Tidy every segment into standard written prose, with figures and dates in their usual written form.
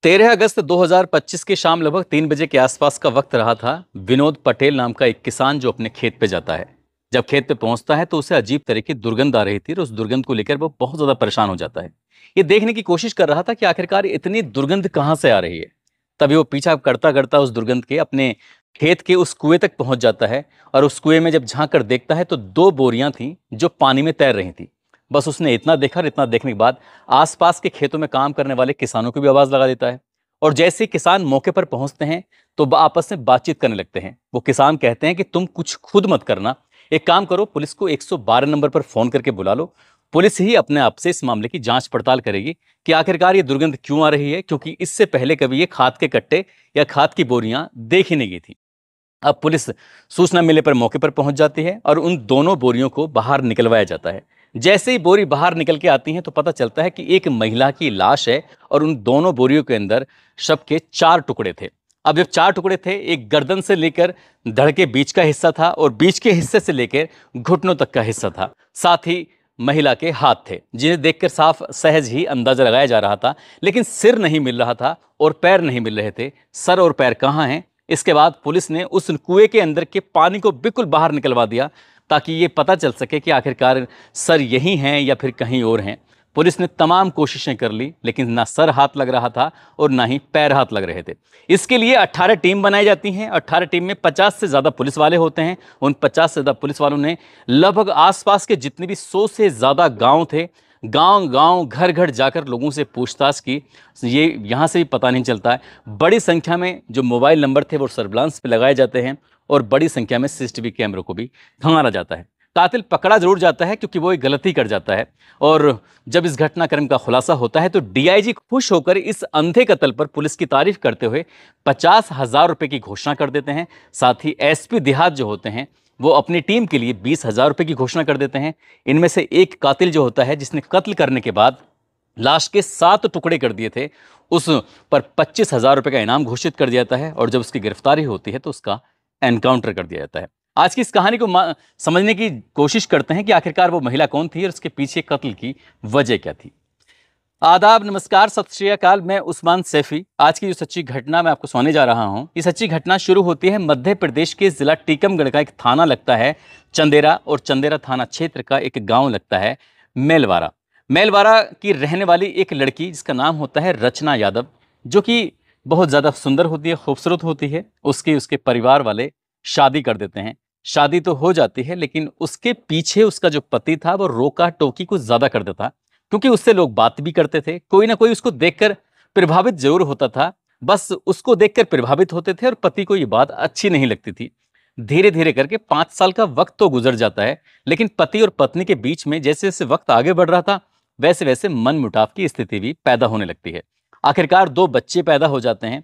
13 अगस्त 2025 की शाम लगभग 3 बजे के आसपास का वक्त रहा था। विनोद पटेल नाम का एक किसान जो अपने खेत पे जाता है, जब खेत पे पहुंचता है तो उसे अजीब तरह की दुर्गंध आ रही थी और उस दुर्गंध को लेकर वो बहुत ज्यादा परेशान हो जाता है। ये देखने की कोशिश कर रहा था कि आखिरकार इतनी दुर्गंध कहाँ से आ रही है। तभी वो पीछा करता करता उस दुर्गंध के अपने खेत के उस कुएं तक पहुंच जाता है और उस कुएं में जब झांक कर देखता है तो 2 बोरियां थीं जो पानी में तैर रही थी। बस उसने इतना देखा और इतना देखने के बाद आसपास के खेतों में काम करने वाले किसानों को भी आवाज लगा देता है। और जैसे ही किसान मौके पर पहुंचते हैं तो आपस में बातचीत करने लगते हैं। वो किसान कहते हैं कि तुम कुछ खुद मत करना, एक काम करो, पुलिस को 112 नंबर पर फोन करके बुला लो। पुलिस ही अपने आप से इस मामले की जांच पड़ताल करेगी कि आखिरकार ये दुर्गंध क्यों आ रही है, क्योंकि इससे पहले कभी ये खाद के कट्टे या खाद की बोरियां देखी नहीं गई थी। अब पुलिस सूचना मिलने पर मौके पर पहुंच जाती है और उन दोनों बोरियों को बाहर निकलवाया जाता है। जैसे ही बोरी बाहर निकल के आती हैं तो पता चलता है कि एक महिला की लाश है और उन दोनों बोरियों के अंदर शव के 4 टुकड़े थे। अब जब 4 टुकड़े थे, एक गर्दन से लेकर धड़ के बीच का हिस्सा था और बीच के हिस्से से लेकर घुटनों तक का हिस्सा था। साथ ही महिला के हाथ थे जिन्हें देखकर साफ सहज ही अंदाजा लगाया जा रहा था, लेकिन सिर नहीं मिल रहा था और पैर नहीं मिल रहे थे। सर और पैर कहाँ हैं? इसके बाद पुलिस ने उस कुएं के अंदर के पानी को बिल्कुल बाहर निकलवा दिया ताकि ये पता चल सके कि आखिरकार सर यही हैं या फिर कहीं और हैं। पुलिस ने तमाम कोशिशें कर ली, लेकिन ना सर हाथ लग रहा था और ना ही पैर हाथ लग रहे थे। इसके लिए 18 टीम बनाई जाती हैं। 18 टीम में 50 से ज़्यादा पुलिस वाले होते हैं। उन 50 से ज़्यादा पुलिस वालों ने लगभग आसपास के जितने भी 100 से ज़्यादा गांव थे, गांव गांव घर घर जाकर लोगों से पूछताछ की। ये यहाँ से भी पता नहीं चलता है। बड़ी संख्या में जो मोबाइल नंबर थे वो सर्विलांस पे लगाए जाते हैं और बड़ी संख्या में सीसीटीवी कैमरों को भी खंगाला जाता है। कातिल पकड़ा जरूर जाता है क्योंकि वो एक गलती कर जाता है। और जब इस घटनाक्रम का खुलासा होता है तो डीआईजी खुश होकर इस अंधे कत्ल पर पुलिस की तारीफ करते हुए 50,000 रुपए की घोषणा कर देते हैं। साथ ही एसपी देहात जो होते हैं वो अपनी टीम के लिए 20,000 रुपए की घोषणा कर देते हैं। इनमें से एक कातिल जो होता है, जिसने कत्ल करने के बाद लाश के 7 टुकड़े कर दिए थे, उस पर 25,000 रुपए का इनाम घोषित कर दिया जाता है और जब उसकी गिरफ्तारी होती है तो उसका एनकाउंटर कर दिया जाता है। आज की इस कहानी को समझने की कोशिश करते हैं कि आखिरकार वो महिला कौन थी और उसके पीछे कत्ल की वजह क्या थी। आदाब, नमस्कार, सत श्री अकाल। मैं उस्मान सैफी। आज की जो सच्ची घटना मैं आपको सुनाने जा रहा हूं, ये सच्ची घटना शुरू होती है मध्य प्रदेश के जिला टीकमगढ़ का एक थाना लगता है चंदेरा, और चंदेरा थाना क्षेत्र का एक गांव लगता है मेलवारा। मेलवारा की रहने वाली एक लड़की जिसका नाम होता है रचना यादव, जो कि बहुत ज़्यादा सुंदर होती है, खूबसूरत होती है। उसके परिवार वाले शादी कर देते हैं। शादी तो हो जाती है, लेकिन उसके पीछे उसका जो पति था वो रोका टोकी कुछ ज़्यादा कर देता, क्योंकि उससे लोग बात भी करते थे। कोई ना कोई उसको देखकर प्रभावित जरूर होता था, बस उसको देखकर प्रभावित होते थे और पति को ये बात अच्छी नहीं लगती थी। धीरे धीरे करके 5 साल का वक्त तो गुजर जाता है, लेकिन पति और पत्नी के बीच में जैसे जैसे वक्त आगे बढ़ रहा था वैसे वैसे मनमुटाव की स्थिति भी पैदा होने लगती है। आखिरकार 2 बच्चे पैदा हो जाते हैं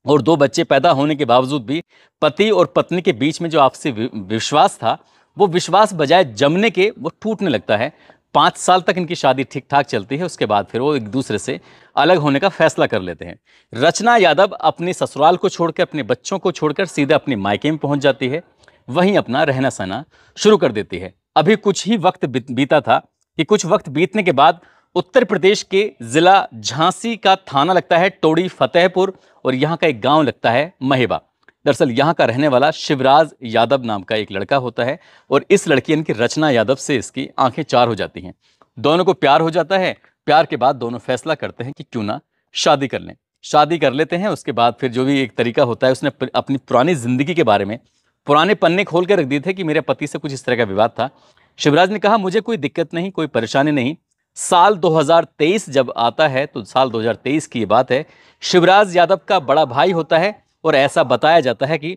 और 2 बच्चे पैदा होने के बावजूद भी पति और पत्नी के बीच में जो आपसी विश्वास था, वो विश्वास बजाय जमने के वो टूटने लगता है। 5 साल तक इनकी शादी ठीक ठाक चलती है। उसके बाद फिर वो एक दूसरे से अलग होने का फैसला कर लेते हैं। रचना यादव अपने ससुराल को छोड़कर, अपने बच्चों को छोड़कर सीधे अपने मायके में पहुंच जाती है। वहीं अपना रहना सहना शुरू कर देती है। अभी कुछ ही वक्त बीता था कि कुछ वक्त बीतने के बाद उत्तर प्रदेश के जिला झांसी का थाना लगता है टोड़ी फतेहपुर और यहाँ का एक गांव लगता है महेबा। दरअसल यहाँ का रहने वाला शिवराज यादव नाम का एक लड़का होता है और इस लड़की यानी कि रचना यादव से इसकी आंखें चार हो जाती हैं। दोनों को प्यार हो जाता है। प्यार के बाद दोनों फैसला करते हैं कि क्यों ना शादी कर लें। शादी कर लेते हैं। उसके बाद फिर जो भी एक तरीका होता है, उसने अपनी पुरानी जिंदगी के बारे में पुराने पन्ने खोल कर रख दिए थे कि मेरे पति से कुछ इस तरह का विवाद था। शिवराज ने कहा मुझे कोई दिक्कत नहीं, कोई परेशानी नहीं। साल 2023 जब आता है तो साल 2023 की ये बात है। शिवराज यादव का बड़ा भाई होता है और ऐसा बताया जाता है कि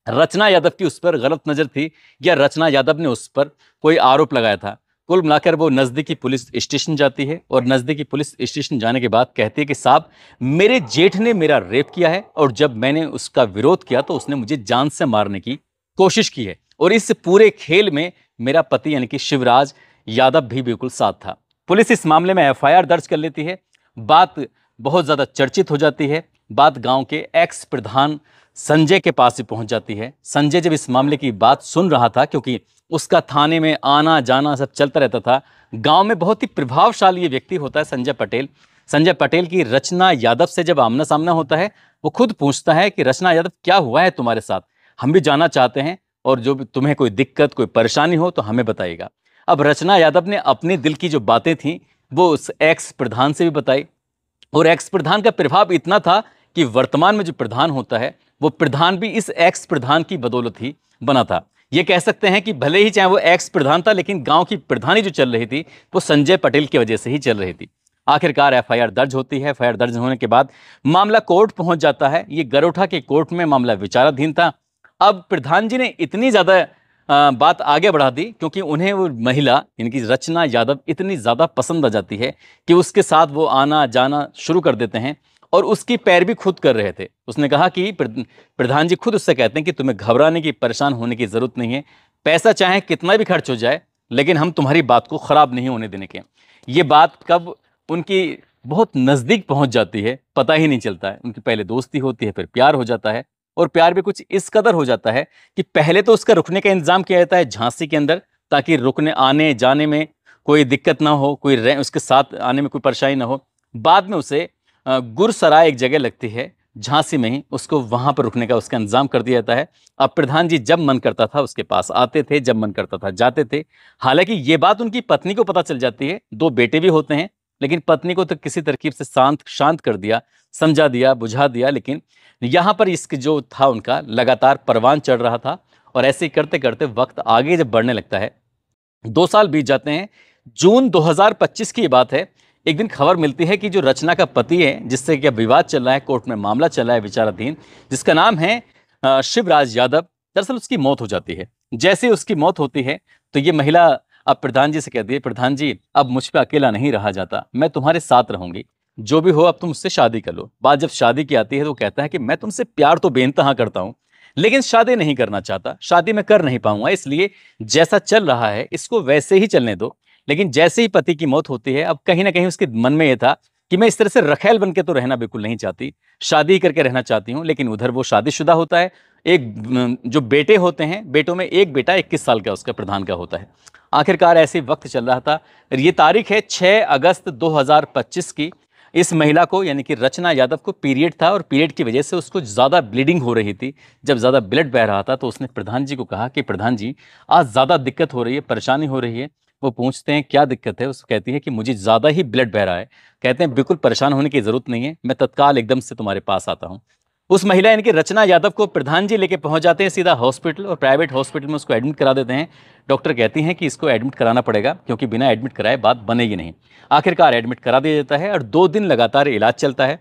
रचना यादव की उस पर गलत नजर थी या रचना यादव ने उस पर कोई आरोप लगाया था। कुल मिलाकर वो नज़दीकी पुलिस स्टेशन जाती है और नज़दीकी पुलिस स्टेशन जाने के बाद कहती है कि साहब, मेरे जेठ ने मेरा रेप किया है और जब मैंने उसका विरोध किया तो उसने मुझे जान से मारने की कोशिश की है और इस पूरे खेल में मेरा पति यानी कि शिवराज यादव भी बिल्कुल साथ था। पुलिस इस मामले में एफआईआर दर्ज कर लेती है। बात बहुत ज़्यादा चर्चित हो जाती है। बात गांव के एक्स प्रधान संजय के पास भी पहुंच जाती है। संजय जब इस मामले की बात सुन रहा था, क्योंकि उसका थाने में आना जाना सब चलता रहता था, गांव में बहुत ही प्रभावशाली ये व्यक्ति होता है संजय पटेल। संजय पटेल की रचना यादव से जब आमना सामना होता है, वो खुद पूछता है कि रचना यादव क्या हुआ है तुम्हारे साथ, हम भी जानना चाहते हैं, और जो भी तुम्हें कोई दिक्कत कोई परेशानी हो तो हमें बताइएगा। अब रचना यादव ने अपने दिल की जो बातें थी वो उस एक्स प्रधान से भी बताई, और एक्स प्रधान का प्रभाव इतना था कि वर्तमान में जो प्रधान होता है वो प्रधान भी इस एक्स प्रधान की बदौलत ही बना था। ये कह सकते हैं कि भले ही चाहे वो एक्स प्रधान था, लेकिन गांव की प्रधानी जो चल रही थी वो संजय पटेल की वजह से ही चल रही थी। आखिरकार एफआईआर दर्ज होती है। एफआईआर दर्ज होने के बाद मामला कोर्ट पहुंच जाता है। ये गरोठा के कोर्ट में मामला विचाराधीन था। अब प्रधान जी ने इतनी ज्यादा बात आगे बढ़ा दी, क्योंकि उन्हें वो महिला यानी कि रचना यादव इतनी ज़्यादा पसंद आ जाती है कि उसके साथ वो आना जाना शुरू कर देते हैं, और उसकी पैरवी खुद कर रहे थे। उसने कहा कि प्रधान जी खुद उससे कहते हैं कि तुम्हें घबराने की परेशान होने की ज़रूरत नहीं है, पैसा चाहे कितना भी खर्च हो जाए लेकिन हम तुम्हारी बात को ख़राब नहीं होने देने के। ये बात कब उनकी बहुत नज़दीक पहुंच जाती है पता ही नहीं चलता है। उनकी पहले दोस्ती होती है, फिर प्यार हो जाता है, और प्यार भी कुछ इस कदर हो जाता है कि पहले तो उसका रुकने का इंतजाम किया जाता है झांसी के अंदर, ताकि रुकने आने जाने में कोई दिक्कत ना हो, कोई उसके साथ आने में कोई परेशानी ना हो। बाद में उसे गुरसराय एक जगह लगती है झांसी में ही, उसको वहां पर रुकने का उसका इंतजाम कर दिया जाता है। अब प्रधान जी जब मन करता था उसके पास आते थे, जब मन करता था जाते थे। हालांकि ये बात उनकी पत्नी को पता चल जाती है, दो बेटे भी होते हैं, लेकिन पत्नी को तो किसी तरकीब से शांत कर दिया, समझा दिया, बुझा दिया। लेकिन यहाँ पर इसके जो था उनका लगातार परवान चढ़ रहा था, और ऐसे ही करते करते वक्त आगे जब बढ़ने लगता है, 2 साल बीत जाते हैं। जून 2025 की ये बात है। एक दिन खबर मिलती है कि जो रचना का पति है, जिससे क्या विवाद चल रहा है, कोर्ट में मामला चल रहा है विचाराधीन, जिसका नाम है शिवराज यादव, दरअसल उसकी मौत हो जाती है। जैसे ही उसकी मौत होती है तो ये महिला अब प्रधान जी से कहती है, प्रधान जी अब मुझ पे अकेला नहीं रहा जाता, मैं तुम्हारे साथ रहूंगी, जो भी हो अब तुम मुझसे शादी कर लो। बात जब शादी की आती है तो कहता है कि मैं तुमसे प्यार तो बेइंतहा करता हूं, लेकिन शादी नहीं करना चाहता, शादी मैं कर नहीं पाऊंगा, इसलिए जैसा चल रहा है इसको वैसे ही चलने दो। लेकिन जैसे ही पति की मौत होती है, अब कहीं ना कहीं उसके मन में यह था कि मैं इस तरह से रखेल बन के तो रहना बिल्कुल नहीं चाहती, शादी करके रहना चाहती हूँ। लेकिन उधर वो शादीशुदा होता है, एक जो बेटे होते हैं, बेटों में एक बेटा 21 साल का उसका प्रधान का होता है। आखिरकार ऐसे वक्त चल रहा था। ये तारीख है 6 अगस्त 2025 की। इस महिला को यानी कि रचना यादव को पीरियड था, और पीरियड की वजह से उसको ज़्यादा ब्लीडिंग हो रही थी। जब ज़्यादा ब्लड बह रहा था तो उसने प्रधान जी को कहा कि प्रधान जी आज ज़्यादा दिक्कत हो रही है, परेशानी हो रही है। वो पूछते हैं क्या दिक्कत है, उसको कहती है कि मुझे ज़्यादा ही ब्लड बह रहा है। कहते हैं बिल्कुल परेशान होने की ज़रूरत नहीं है, मैं तत्काल एकदम से तुम्हारे पास आता हूँ। उस महिला यानी कि रचना यादव को प्रधान जी लेके पहुंच जाते हैं सीधा हॉस्पिटल, और प्राइवेट हॉस्पिटल में उसको एडमिट करा देते हैं। डॉक्टर कहती हैं कि इसको एडमिट कराना पड़ेगा, क्योंकि बिना एडमिट कराए बात बनेगी नहीं। आखिरकार एडमिट करा दिया जाता है, और 2 दिन लगातार इलाज चलता है।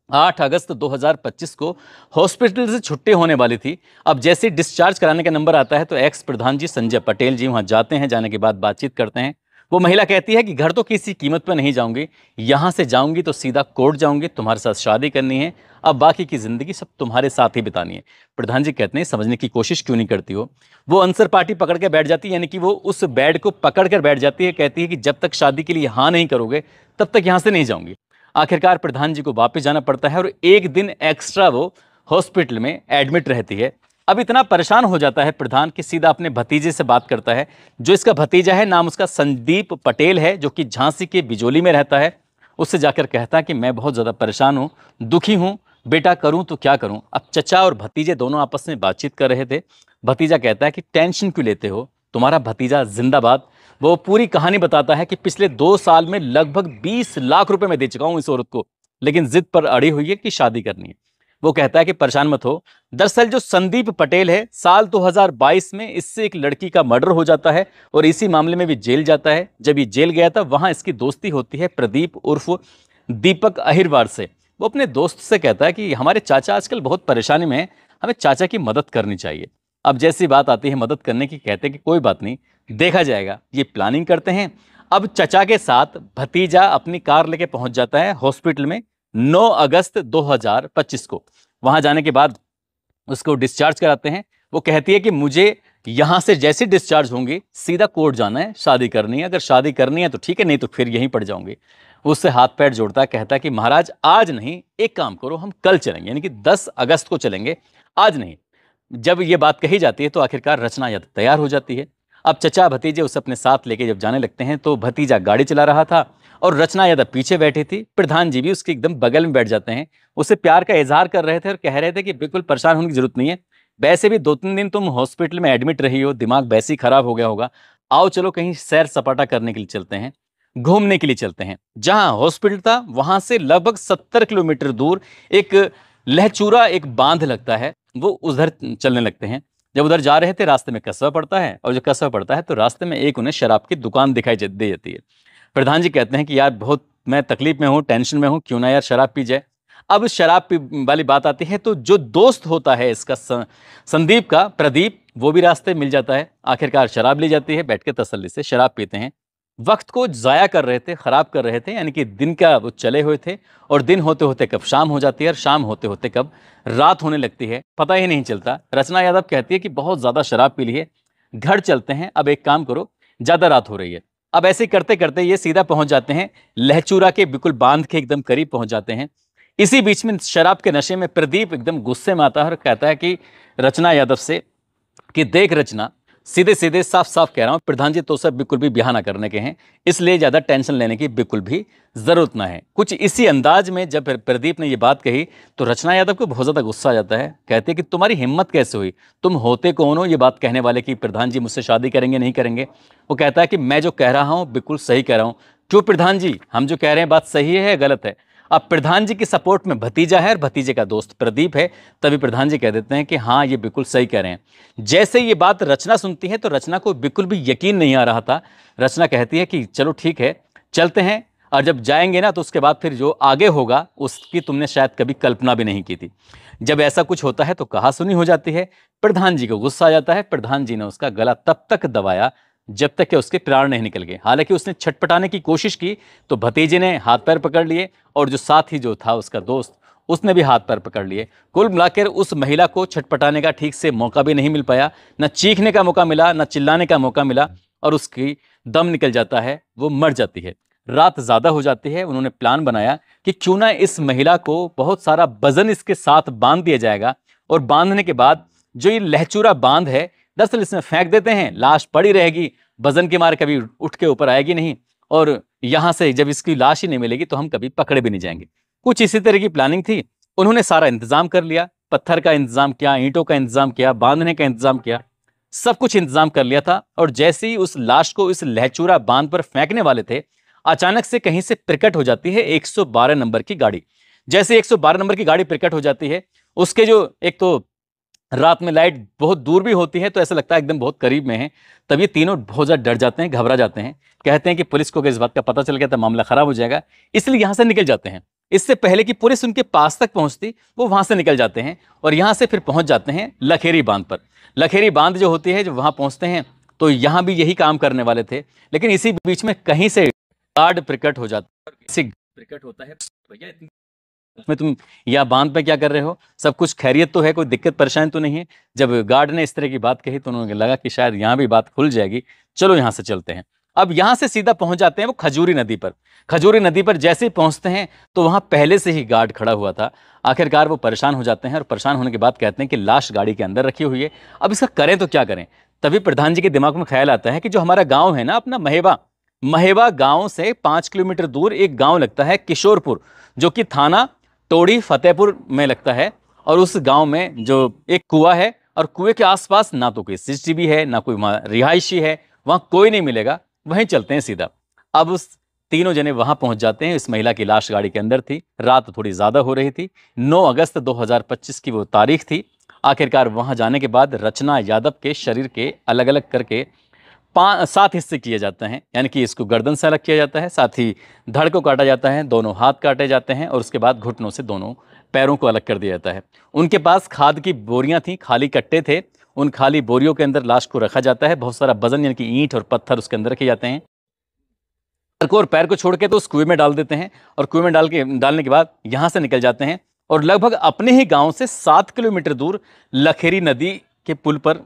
8 अगस्त 2025 को हॉस्पिटल से छुट्टी होने वाली थी। अब जैसे डिस्चार्ज कराने का नंबर आता है तो एक्स प्रधान जी संजय पटेल जी वहां जाते हैं। जाने के बाद बातचीत करते हैं। वो महिला कहती है कि घर तो किसी कीमत पर नहीं जाऊंगी, यहां से जाऊंगी तो सीधा कोर्ट जाऊंगी, तुम्हारे साथ शादी करनी है, अब बाकी की जिंदगी सब तुम्हारे साथ ही बितानी है। प्रधान जी कहते हैं समझने की कोशिश क्यों नहीं करती हो। वो आंसर पार्टी पकड़ के बैठ जाती है, यानी कि वो उस बेड को पकड़ कर बैठ जाती है। कहती है कि जब तक शादी के लिए हाँ नहीं करोगे तब तक यहां से नहीं जाऊंगी। आखिरकार प्रधान जी को वापस जाना पड़ता है, और एक दिन एक्स्ट्रा वो हॉस्पिटल में एडमिट रहती है। अब इतना परेशान हो जाता है प्रधान कि सीधा अपने भतीजे से बात करता है। जो इसका भतीजा है, नाम उसका संदीप पटेल है, जो कि झांसी के बिजोली में रहता है। उससे जाकर कहता है कि मैं बहुत ज़्यादा परेशान हूँ, दुखी हूँ, बेटा करूँ तो क्या करूँ। अब चचा और भतीजे दोनों आपस में बातचीत कर रहे थे। भतीजा कहता है कि टेंशन क्यों लेते हो, तुम्हारा भतीजा जिंदाबाद। वो पूरी कहानी बताता है कि पिछले 2 साल में लगभग 20 लाख रुपए मैं दे चुका हूं इस औरत को, लेकिन जिद पर अड़ी हुई है कि शादी करनी है। वो कहता है कि परेशान मत हो, दरअसल जो संदीप पटेल है, साल 2022 में इससे एक लड़की का मर्डर हो जाता है, और इसी मामले में भी जेल जाता है। जब ये जेल गया था वहां इसकी दोस्ती होती है प्रदीप उर्फ दीपक अहिरवार से। वो अपने दोस्त से कहता है कि हमारे चाचा आजकल बहुत परेशानी में हैं, हमें चाचा की मदद करनी चाहिए। अब जैसी बात आती है मदद करने की, कहते हैं कि कोई बात नहीं, देखा जाएगा। ये प्लानिंग करते हैं। अब चचा के साथ भतीजा अपनी कार लेके पहुंच जाता है हॉस्पिटल में 9 अगस्त 2025 को। वहां जाने के बाद उसको डिस्चार्ज कराते हैं। वो कहती है कि मुझे यहां से जैसे डिस्चार्ज होंगी सीधा कोर्ट जाना है, शादी करनी है, अगर शादी करनी है तो ठीक है, नहीं तो फिर यहीं पड़ जाऊंगी। उससे हाथ पैर जोड़ता है, कहता है कि महाराज आज नहीं, एक काम करो, हम कल चलेंगे, यानी कि 10 अगस्त को चलेंगे, आज नहीं। जब ये बात कही जाती है तो आखिरकार रचना यादव तैयार हो जाती है। अब चचा भतीजे उसे अपने साथ लेके जब जाने लगते हैं तो भतीजा गाड़ी चला रहा था, और रचना यादव पीछे बैठी थी। प्रधान जी भी उसके एकदम बगल में बैठ जाते हैं, उससे प्यार का इजहार कर रहे थे और कह रहे थे कि बिल्कुल परेशान होने की जरूरत नहीं है, वैसे भी 2-3 दिन तुम हॉस्पिटल में एडमिट रही हो, दिमाग वैसे ही खराब हो गया होगा, आओ चलो कहीं सैर सपाटा करने के लिए चलते हैं, घूमने के लिए चलते हैं। जहां हॉस्पिटल था वहां से लगभग 70 किलोमीटर दूर एक लहचूरा एक बांध लगता है, वो उधर चलने लगते हैं। जब उधर जा रहे थे रास्ते में कस्बा पड़ता है, और जब कस्बा पड़ता है तो रास्ते में एक उन्हें शराब की दुकान दिखाई दे जाती है। प्रधान जी कहते हैं कि यार बहुत मैं तकलीफ में हूँ, टेंशन में हूँ, क्यों ना यार शराब पी जाए। अब शराब पी वाली बात आती है तो जो दोस्त होता है इसका संदीप का, प्रदीप, वो भी रास्ते मिल जाता है। आखिरकार शराब ली जाती है, बैठ के तसल्ली से शराब पीते हैं। वक्त को जाया कर रहे थे, खराब कर रहे थे, यानी कि दिन का वो चले हुए थे और दिन होते होते कब शाम हो जाती है और शाम होते होते कब रात होने लगती है, पता ही नहीं चलता। रचना यादव कहती है कि बहुत ज़्यादा शराब पी ली है, घर चलते हैं, अब एक काम करो, ज़्यादा रात हो रही है। अब ऐसे करते करते ये सीधा पहुंच जाते हैं लहचूरा के बिल्कुल बांध के एकदम करीब पहुंच जाते हैं। इसी बीच में शराब के नशे में प्रदीप एकदम गुस्से में आता है और कहता है कि रचना यादव से कि देख रचना, सीधे सीधे साफ साफ कह रहा हूं, प्रधान जी तो सब बिल्कुल भी ब्याह ना करने के हैं, इसलिए ज्यादा टेंशन लेने की बिल्कुल भी जरूरत ना है। कुछ इसी अंदाज में जब प्रदीप ने ये बात कही तो रचना यादव को बहुत ज्यादा गुस्सा आ जाता है। कहते हैं कि तुम्हारी हिम्मत कैसे हुई, तुम होते कौन हो ये बात कहने वाले कि प्रधान जी मुझसे शादी करेंगे नहीं करेंगे। वो कहता है कि मैं जो कह रहा हूं बिल्कुल सही कह रहा हूं। क्यों प्रधान जी, हम जो कह रहे हैं बात सही है या गलत है? अब प्रधान जी की सपोर्ट में भतीजा है और भतीजे का दोस्त प्रदीप है, तभी प्रधान जी कह देते हैं कि हाँ ये बिल्कुल सही कह रहे हैं। जैसे ये बात रचना सुनती है तो रचना को बिल्कुल भी यकीन नहीं आ रहा था। रचना कहती है कि चलो ठीक है चलते हैं, और जब जाएंगे ना तो उसके बाद फिर जो आगे होगा उसकी तुमने शायद कभी कल्पना भी नहीं की थी। जब ऐसा कुछ होता है तो कहा सुनी हो जाती है। प्रधान जी को गुस्सा आ जाता है। प्रधान जी ने उसका गला तब तक दबाया जब तक कि उसके प्राण नहीं निकल गए। हालांकि उसने छटपटाने की कोशिश की तो भतीजे ने हाथ पैर पकड़ लिए, और जो साथी जो था उसका दोस्त, उसने भी हाथ पैर पकड़ लिए। कुल मिलाकर उस महिला को छटपटाने का ठीक से मौका भी नहीं मिल पाया, न चीखने का मौका मिला, न चिल्लाने का मौका मिला, और उसकी दम निकल जाता है, वो मर जाती है। रात ज़्यादा हो जाती है। उन्होंने प्लान बनाया कि क्यों ना इस महिला को बहुत सारा वजन इसके साथ बांध दिया जाएगा, और बांधने के बाद जो ये लहचूरा बांध है दरअसल इसमें फेंक देते हैं, लाश पड़ी रहेगी, वजन के मारे कभी उठ के ऊपर आएगी नहीं, और यहां से जब इसकी लाश ही नहीं मिलेगी तो हम कभी पकड़े भी नहीं जाएंगे। कुछ इसी तरह की प्लानिंग थी। उन्होंने सारा इंतजाम कर लिया, पत्थर का इंतजाम किया, ईंटों का इंतजाम किया, बांधने का इंतजाम किया, सब कुछ इंतजाम कर लिया था। और जैसे ही उस लाश को इस लहचूरा बांध पर फेंकने वाले थे, अचानक से कहीं से प्रकट हो जाती है 112 नंबर की गाड़ी। जैसे 112 नंबर की गाड़ी प्रकट हो जाती है, उसके जो एक तो रात में लाइट बहुत दूर भी होती है तो ऐसा लगता है एकदम बहुत करीब में है। तब ये तीनों बहुत ज्यादा डर जाते हैं, घबरा जाते हैं, कहते हैं कि पुलिस को अगर इस बात का पता चल गया तो मामला खराब हो जाएगा, इसलिए यहां से निकल जाते हैं। इससे पहले कि पुलिस उनके पास तक पहुंचती वो वहां से निकल जाते हैं और यहां से फिर पहुंच जाते हैं लखेरी बांध पर। लखेरी बांध जो होती है, जब वहां पहुंचते हैं तो यहां भी यही काम करने वाले थे, लेकिन इसी बीच में कहीं से गार्ड प्रकट हो जाता है। प्रकट होता है, भैया में तुम या बांध पे क्या कर रहे हो, सब कुछ खैरियत तो है, कोई दिक्कत परेशानी तो नहीं है? जब गार्ड ने इस तरह की बात कही तो उन्होंने लगा कि शायद यहाँ भी बात खुल जाएगी, चलो यहाँ से चलते हैं। अब यहाँ से सीधा पहुंच जाते हैं वो खजूरी नदी पर। खजूरी नदी पर जैसे ही पहुंचते हैं तो वहां पहले से ही गार्ड खड़ा हुआ था। आखिरकार वो परेशान हो जाते हैं और परेशान होने के बाद कहते हैं कि लाश गाड़ी के अंदर रखी हुई है, अब इसका करें तो क्या करें। तभी प्रधान जी के दिमाग में ख्याल आता है कि जो हमारा गाँव है ना अपना महेवा, महेवा गांव से 5 किलोमीटर दूर एक गांव लगता है किशोरपुर, जो कि थाना टोड़ी फतेहपुर में लगता है। और उस गांव में जो एक कुआं है, और कुएं के आसपास ना तो कोई सीसीटीवी है ना कोई वहां रिहायशी है, वहां कोई नहीं मिलेगा, वहीं चलते हैं सीधा। अब उस तीनों जने वहां पहुंच जाते हैं। इस महिला की लाश गाड़ी के अंदर थी, रात थोड़ी ज्यादा हो रही थी, 9 अगस्त 2025 की वो तारीख थी। आखिरकार वहां जाने के बाद रचना यादव के शरीर के अलग अलग करके 7 हिस्से किए जाते हैं, यानी कि इसको गर्दन से अलग किया जाता है, साथ ही धड़ को काटा जाता है, दोनों हाथ काटे जाते हैं, और उसके बाद घुटनों से दोनों पैरों को अलग कर दिया जाता है। उनके पास खाद की बोरियां थी, खाली कट्टे थे, उन खाली बोरियों के अंदर लाश को रखा जाता है। बहुत सारा वजन यानी कि ईंट और पत्थर उसके अंदर रखे जाते हैं। सर को और पैर को छोड़ के तो उस कुएं में डाल देते हैं, और कुएं में डालने के बाद यहाँ से निकल जाते हैं और लगभग अपने ही गाँव से 7 किलोमीटर दूर लखेरी नदी के पुल पर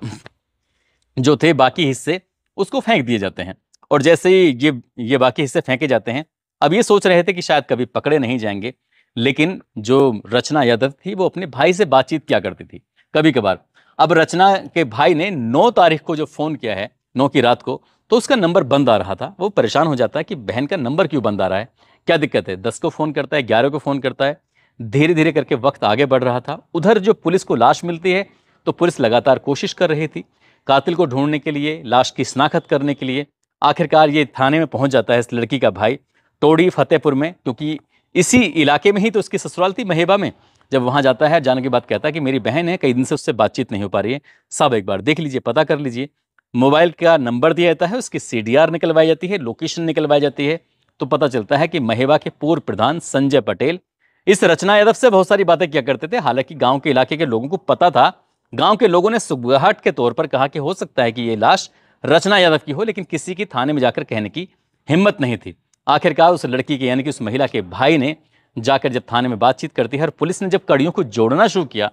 जो थे बाकी हिस्से उसको फेंक दिए जाते हैं। और जैसे ही ये बाकी हिस्से फेंके जाते हैं, अब ये सोच रहे थे कि शायद कभी पकड़े नहीं जाएंगे, लेकिन जो रचना यादव थी वो अपने भाई से बातचीत किया करती थी कभी कभार। अब रचना के भाई ने 9 तारीख को जो फोन किया है, 9 की रात को, तो उसका नंबर बंद आ रहा था। वो परेशान हो जाता है कि बहन का नंबर क्यों बंद आ रहा है, क्या दिक्कत है। 10 को फ़ोन करता है, 11 को फ़ोन करता है। धीरे धीरे करके वक्त आगे बढ़ रहा था। उधर जो पुलिस को लाश मिलती है तो पुलिस लगातार कोशिश कर रही थी कातिल को ढूंढने के लिए, लाश की शिनाख्त करने के लिए। आखिरकार ये थाने में पहुंच जाता है इस लड़की का भाई, टोडी फतेहपुर में, क्योंकि इसी इलाके में ही तो उसकी ससुराल थी, महेबा में। जब वहां जाता है, जाने के बाद कहता है कि मेरी बहन है, कई दिन से उससे बातचीत नहीं हो पा रही है, साहब एक बार देख लीजिए, पता कर लीजिए। मोबाइल का नंबर दिया जाता है, उसकी सीडीआर निकलवाई जाती है, लोकेशन निकलवाई जाती है, तो पता चलता है कि महेबा के पूर्व प्रधान संजय पटेल इस रचना यादव से बहुत सारी बातें किया करते थे। हालांकि गांव के इलाके के लोगों को पता था, गांव के लोगों ने सुगबुगाहट के तौर पर कहा कि हो सकता है कि ये लाश रचना यादव की हो, लेकिन किसी की थाने में जाकर कहने की हिम्मत नहीं थी। आखिरकार उस लड़की के यानी कि उस महिला के भाई ने जाकर जब थाने में बातचीत करती है और पुलिस ने जब कड़ियों को जोड़ना शुरू किया,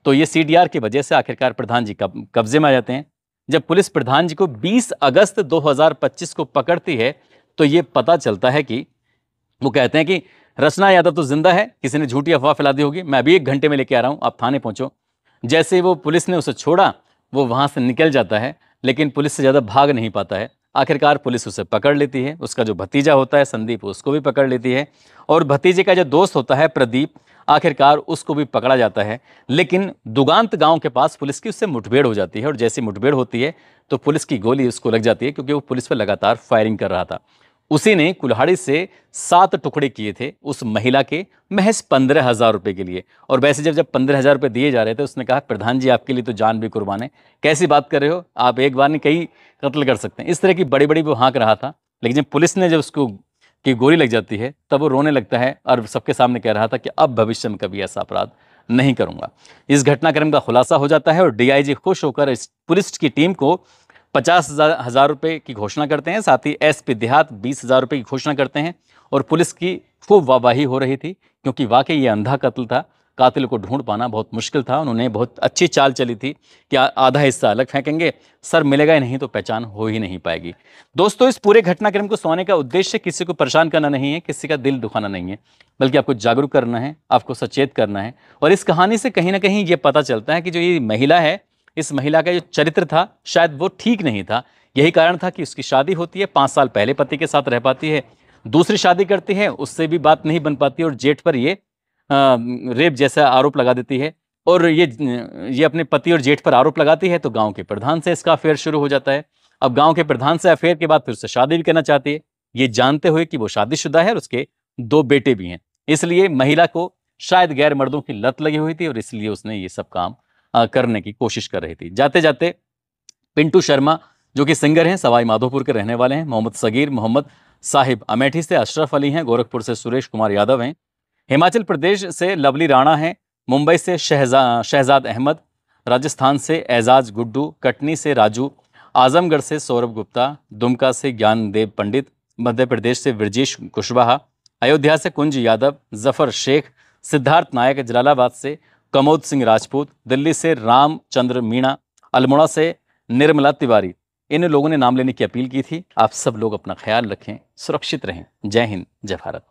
तो ये सीडीआर की वजह से आखिरकार प्रधान जी कब्जे में आ जाते हैं। जब पुलिस प्रधान जी को 20 अगस्त 2025 को पकड़ती है तो ये पता चलता है कि वो कहते हैं कि रचना यादव तो जिंदा है, किसी ने झूठी अफवाह फैला दी होगी, मैं अभी 1 घंटे में लेके आ रहा हूं, आप थाने पहुंचो। जैसे ही वो पुलिस ने उसे छोड़ा, वो वहां से निकल जाता है, लेकिन पुलिस से ज़्यादा भाग नहीं पाता है। आखिरकार पुलिस उसे पकड़ लेती है, उसका जो भतीजा होता है संदीप, उसको भी पकड़ लेती है, और भतीजे का जो दोस्त होता है प्रदीप, आखिरकार उसको भी पकड़ा जाता है। लेकिन दुगांत गांव के पास पुलिस की उससे मुठभेड़ हो जाती है, और जैसी मुठभेड़ होती है तो पुलिस की गोली उसको लग जाती है, क्योंकि वो पुलिस पर लगातार फायरिंग कर रहा था। उसी ने कुल्हाड़ी से 7 टुकड़े किए थे उस महिला के, महज 15,000 रुपए के लिए। और वैसे जब 15,000 रुपए दिए जा रहे थे, उसने कहा प्रधान जी आपके लिए तो जान भी कुर्बान है, कैसी बात कर रहे हो, आप एक बार नहीं कई कत्ल कर सकते हैं। इस तरह की बड़ी बड़ी वो हाँक रहा था। लेकिन जब पुलिस ने जब उसको की गोली लग जाती है, तब वो रोने लगता है और सबके सामने कह रहा था कि अब भविष्य में कभी ऐसा अपराध नहीं करूंगा। इस घटनाक्रम का खुलासा हो जाता है और डीआईजी खुश होकर इस पुलिस की टीम को 50,000 रुपए की घोषणा करते हैं। साथ ही एसपी देहात 20,000 रुपए की घोषणा करते हैं। और पुलिस की खूब वाहवाही हो रही थी, क्योंकि वाकई ये अंधा कत्ल था, कातिल को ढूंढ पाना बहुत मुश्किल था। उन्होंने बहुत अच्छी चाल चली थी कि आधा हिस्सा अलग फेंकेंगे, सर मिलेगा ही नहीं तो पहचान हो ही नहीं पाएगी। दोस्तों, इस पूरे घटनाक्रम को सुनाने का उद्देश्य किसी को परेशान करना नहीं है, किसी का दिल दुखाना नहीं है, बल्कि आपको जागरूक करना है, आपको सचेत करना है। और इस कहानी से कहीं ना कहीं ये पता चलता है कि जो ये महिला है, इस महिला का जो चरित्र था शायद वो ठीक नहीं था। यही कारण था कि उसकी शादी होती है, 5 साल पहले पति के साथ रह पाती है, दूसरी शादी करती है, उससे भी बात नहीं बन पाती और जेठ पर ये रेप जैसा आरोप लगा देती है। और ये अपने पति और जेठ पर आरोप लगाती है, तो गांव के प्रधान से इसका अफेयर शुरू हो जाता है। अब गांव के प्रधान से अफेयर के बाद फिर उससे शादी भी करना चाहती है, ये जानते हुए कि वो शादीशुदा है और उसके 2 बेटे भी हैं। इसलिए महिला को शायद गैर मर्दों की लत लगी हुई थी और इसलिए उसने ये सब काम करने की कोशिश कर रही थी। जाते जाते पिंटू शर्मा जो कि सिंगर हैं, सवाई माधोपुर के रहने वाले हैं, मोहम्मद सगीर, मोहम्मद साहिब अमेठी से, अशरफ अली हैं, गोरखपुर से सुरेश कुमार यादव हैं, हिमाचल प्रदेश से लवली राणा हैं, मुंबई से शहजाद अहमद, राजस्थान से एजाज गुड्डू, कटनी से राजू, आजमगढ़ से सौरभ गुप्ता, दुमका से ज्ञानदेव पंडित, मध्य प्रदेश से ब्रजेश कुशवाहा, अयोध्या से कुंज यादव, जफर शेख, सिद्धार्थ नायक, जलालाबाद से कमोद सिंह राजपूत, दिल्ली से रामचंद्र मीणा, अल्मोड़ा से निर्मला तिवारी। इन लोगों ने नाम लेने की अपील की थी। आप सब लोग अपना ख्याल रखें, सुरक्षित रहें। जय हिंद, जय भारत।